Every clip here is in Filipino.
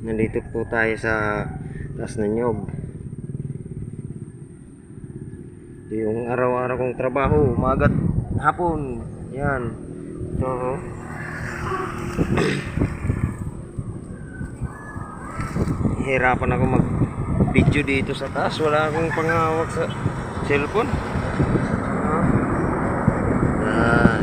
nandito po tayo sa taas ng nyog. Ito yung araw-araw kong trabaho, umaga't hapon. Yan. Ito. Hirapan ako mag video dito sa taas. Wala akong panghawak sa cellphone. Yan.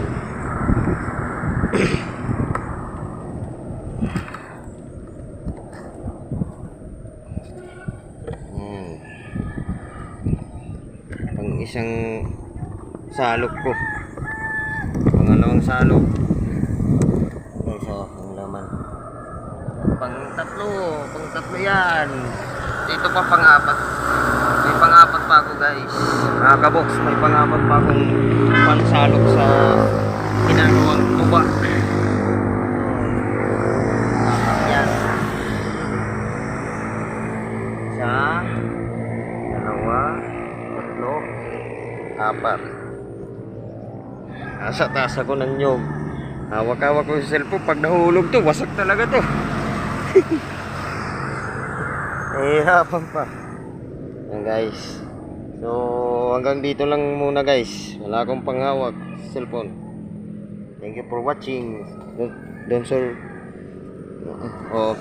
Pang isang salok ko, pangalawang salok. So ang laman pang tatlo yan. Dito pa pang-apat, may pang-apat pa ako guys, kabox, may pang-apat pa akong pansalok sa ginagawang tuba. Yan, isa, dalawa, tatlo, apat. Nasa taas ako ng nyog. Hawak-hawak ko sa cellphone. Pag nahulog to, wasak talaga to. Hirapan pa. Yan guys. So hanggang dito lang muna guys. Wala akong panghawak sa cellphone. Thank you for watching. Don't sir. Oh.